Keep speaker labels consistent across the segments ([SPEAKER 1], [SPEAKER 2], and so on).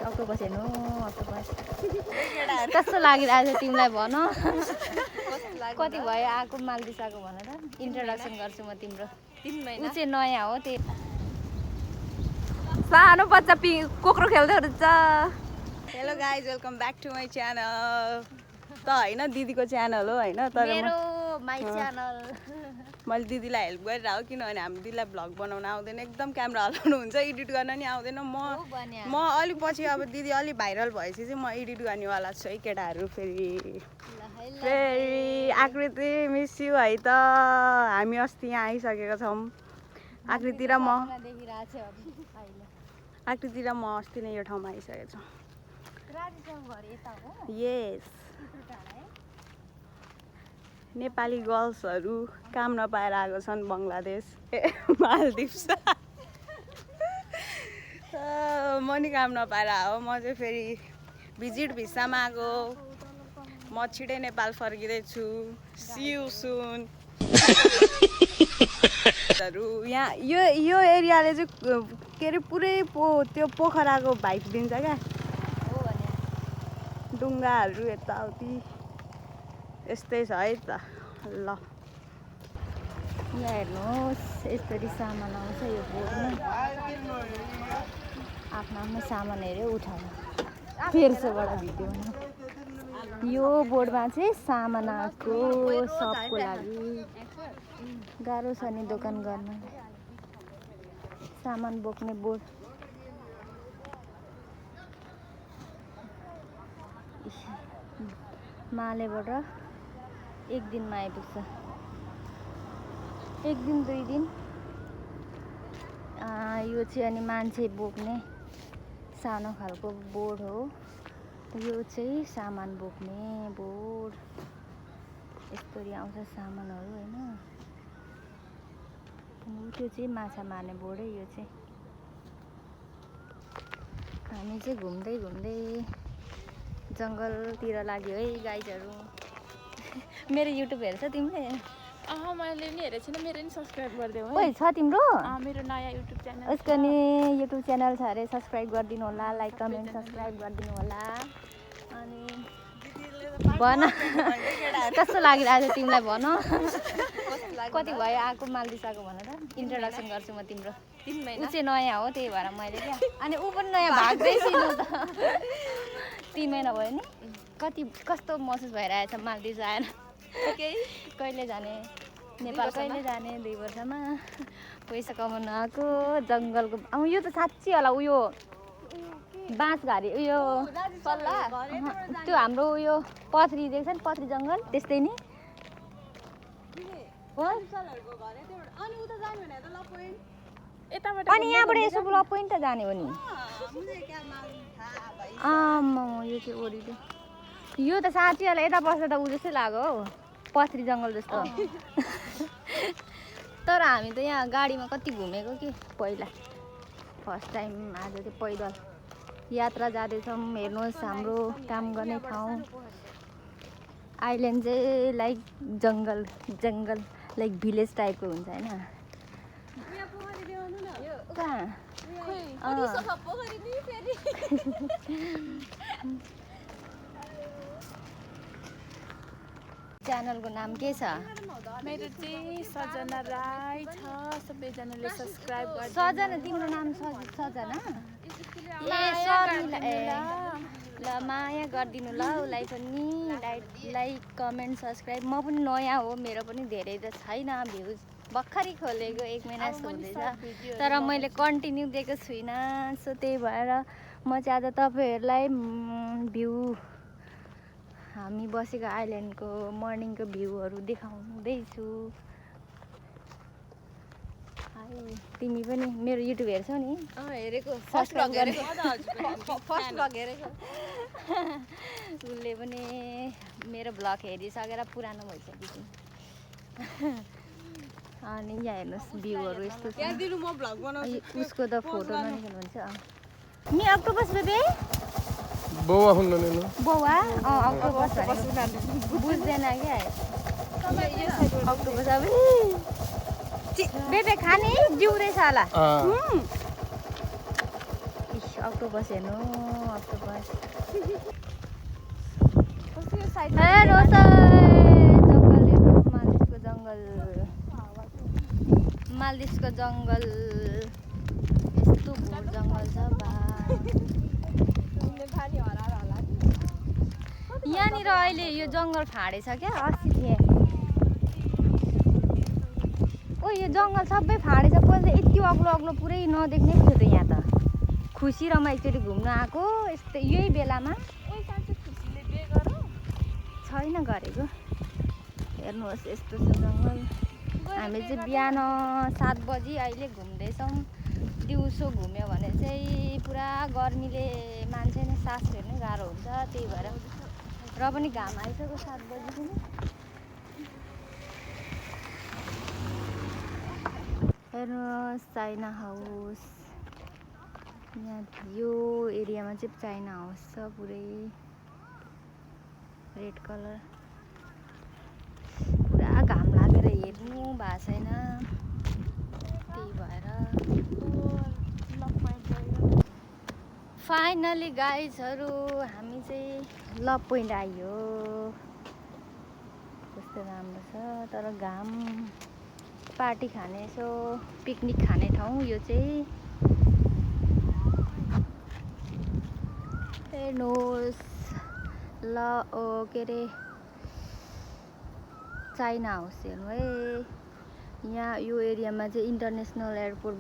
[SPEAKER 1] Octopus हेर्नु octopus कस्तो लागिरहेको छ तिमीलाई भन कति भयो आएको मालदिसाको भन त इन्ट्रोडक्सन गर्छु म तिम्रो ऊ चाहिँ नयाँ हो त्यही
[SPEAKER 2] सानो बच्चा कोक्रो खेल्दै हुन्छ
[SPEAKER 3] hello guys welcome back to my channel त होइन दिदीको च्यानल हो होइन तर
[SPEAKER 1] मेरो माई च्यानल
[SPEAKER 3] मैले दिदीलाई हेल्प गरिरहेको किनभने हाम्रो दिदीलाई भ्लग बनाउन आउँदैन एकदम क्यामेरा हल्लाउनु हुन्छ एडिट गर्न नि आउँदैन म अलिक पछि अब दिदी अलिक भाइरल भएपछि चाहिँ म एडिट गर्नेवाला छु है केटाहरू फेरि आकृति मिस यु है त हामी अस्ति यहाँ आइसकेका छौँ आकृति र म अस्ति नै यो ठाउँमा आइसकेको छौँ यस नेपाली गर्ल्सहरू काम नपाएर आएको छन् बङ्गलादेश मालदिप्स म नि काम नपाएर हो म चाहिँ फेरि भिजिट भिसामा आएको म छिटै नेपाल फर्किँदैछु सी यू सुन यहाँ यो एरियाले चाहिँ के अरे पुरै त्यो पोखराको भाइब दिन्छ क्या डुङ्गाहरू यताउति यस्तै छ है त ल
[SPEAKER 1] यहाँ हेर्नुहोस् यसरी सामान आउँछ यो बोर्डमा आफ्नो आफ्नो सामान हेऱ्यो उठाउनु तेर्सोबाट भिडियोमा यो बोर्डमा चाहिँ सामान आएको सबको लागि गाह्रो छ नि दोकान गर्न सामान बोक्ने बोर्ड मालेबाट एक दिनमा आइपुग्छ एक दिन दुई दिन यो चाहिँ अनि मान्छे बोक्ने सानो खालको बोर्ड हो यो चाहिँ सामान बोक्ने बोर्ड यस्तरी आउँछ सामानहरू होइन त्यो चाहिँ माछा मार्ने बोर्ड है यो चाहिँ हामी चाहिँ घुम्दै घुम्दै जङ्गलतिर लाग्यो है गाइजहरू मेरो युट्युब हेर्छ तिमीले
[SPEAKER 2] मैले नि हेरेको छैन मेरो नि सब्सक्राइब गरिदेऊ
[SPEAKER 1] ओइ छ तिम्रो
[SPEAKER 2] मेरो नयाँ युट्युब च्यानल
[SPEAKER 1] उसको नि युट्युब च्यानल छ अरे सब्सक्राइब गरिदिनु होला लाइक कमेन्ट सब्सक्राइब गरिदिनु होला अनि भन कस्तो लागिरहेको छ तिमीलाई भन कति भयो आएको मालदिसाको भन त इन्ट्रोडक्सन गर्छु म तिम्रो ऊ चाहिँ नयाँ हो त्यही भएर मैले क्या अनि ऊ पनि नयाँ भाग्दैछिनु त 3 महिना भयो नि कस्तो महसुस भइरहेछ मालदिस आएर कहिले जाने नेपाल कहिले जाने 2 वर्षमा पैसा कमाउनु आएको जङ्गलको यो त साँच्ची होला उयो बाँसघारी उयो त्यो हाम्रो उयो पथरी देख्छ नि पथरी जङ्गल त्यस्तै नि अनि यहाँबाट यसो ल पोइन्ट त जाने हो नि यो चाहिँ ओरिलो यो त साँच्ची होला यता बस्दा त ऊ जस्तै लाग्यो हौ पथरी जङ्गल जस्तो तर हामी त यहाँ गाडीमा कति घुमेको कि पहिला फर्स्ट टाइम आज चाहिँ पैदल यात्रा जाँदैछौँ हेर्नुहोस् हाम्रो काम गर्ने ठाउँ आइल्यान्ड चाहिँ लाइक जङ्गल लाइक भिलेज टाइपको हुन्छ होइन कहाँ च्यानलको नाम के छ
[SPEAKER 2] मेरो चाहिँ सजना राई छ सबैजनाले सब्सक्राइब गर्नु
[SPEAKER 1] सजना तिम्रो नाम सजना ल माया गरिदिनु ल उसलाई पनि लाइक कमेन्ट सब्सक्राइब म पनि नयाँ हो मेरो पनि धेरै त छैन भ्युज भर्खरै खोलेको 1 महिना जस्तो हुँदैछ तर मैले कन्टिन्यू दिएको छुइनँ सो त्यही भएर म चाहिँ आज तपाईँहरूलाई भ्यू हामी बसेको आइल्यान्डको मर्निङको भ्यूहरू देखाउँदैछु तिमी पनि मेरो युट्युब हेर्छौ नि
[SPEAKER 2] हेरेको
[SPEAKER 1] फर्स्ट भ्लग हेरेको उसले पनि मेरो भ्लग हेरिसकेर पुरानो भइसकेको अनि यहाँ हेर्नुहोस् भ्यूहरू यस्तो छ उसको त फोटो ननिकाल्नुहुन्छ नि अक्टोपस बेबे
[SPEAKER 4] बौवा हुनु नि
[SPEAKER 1] बौवा अक्टोपस बुझ्दैन क्या अक्टोपस अब बेबे खाने जिउँदैछ होला अक्टोपस हेर्नु अक्टोपस
[SPEAKER 2] कस्तो साइड
[SPEAKER 1] हेर्नुहोस् जङ्गल हेर्नुहोस् मालदिभ्सको जङ्गल मालदिभ्सको जङ्गल यस्तो घोर जङ्गल छ बा
[SPEAKER 2] पानी हराएर होला नि
[SPEAKER 1] यहाँनिर अहिले यो जङ्गल फाँडेछ क्या अस्ति थिएँ ओ यो जङ्गल सबै फाँडेछ पहिला त यति अग्लो अग्लो पुरै नदेख्ने पो थियो त यहाँ त खुसी र म एकचोटि घुम्न आएको यस्तै यही बेलामा
[SPEAKER 2] ओइ साँच्चै खुसीले बे गरौ
[SPEAKER 1] छैन गरेको हेर्नुहोस् यस्तो छ जङ्गल हामी चाहिँ बिहान 7 बजी अहिले घुम्दैछौँ दिउँसो घुम्यो भने चाहिँ पुरा गर्मीले मान्छे नै सास फेर्नै गाह्रो हुन्छ त्यही भएर र पनि घाम आइसक्यो 7 बजी पनि हेर्नुहोस् चाइना हाउस यहाँ यो एरियामा चाहिँ चाइना हाउस छ पुरै रेड कलर पुरा घाम लागेर हेर्नु भएको छैन त्यही भएर फाइनली गाइजहरू हामी चाहिँ लभ पोइन्ट आइयो कस्तो राम्रो छ तर घाम पार्टी खाने यसो पिकनिक खाने ठाउँ यो चाहिँ हेर्नुहोस् के अरे चाइना हाउस हेर्नु है यहाँ यो एरियामा चाहिँ इन्टरनेसनल एयरपोर्ट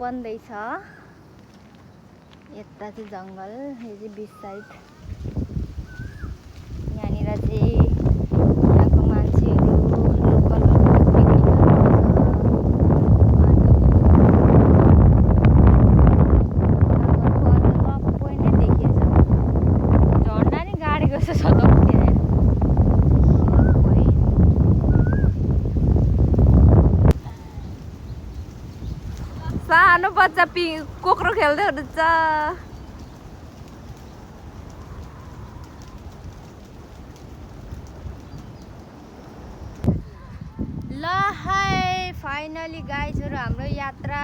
[SPEAKER 1] बन्दैछ यता चाहिँ जङ्गल यो चाहिँ बिच साइड यहाँनिर चाहिँ यहाँको मान्छेहरू लोकल पिकनिक पोइन्टै देखिएछ झन्डा नि गाडेको जस्तो छ त
[SPEAKER 2] सानो बच्चा कोक्रो खेल्दै हुनुहुन्छ
[SPEAKER 1] ल हाय फाइनली गाइजहरू हाम्रो यात्रा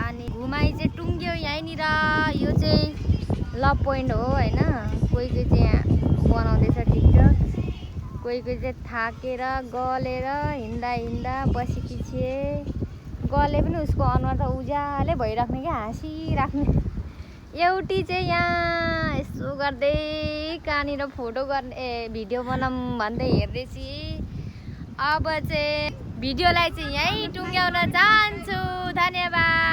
[SPEAKER 1] अनि घुमाइ चाहिँ टुङ्ग्यो यहीँनिर यो चाहिँ लभ पोइन्ट हो होइन कोही कोही चाहिँ यहाँ बनाउँदैछ ठिक छ कोही कोही चाहिँ थाकेर गलेर हिँड्दा बसेकी छे गले पनि उसको अनुहार त उज्यालै भइराख्ने क्या हाँसिराख्ने एउटी चाहिँ यहाँ यसो गर्दै कहाँनिर फोटो गर्ने भिडियो बनाऊँ भन्दै हेर्दैछ अब चाहिँ भिडियोलाई चाहिँ यहीँ टुङ्ग्याउन चाहन्छु धन्यवाद।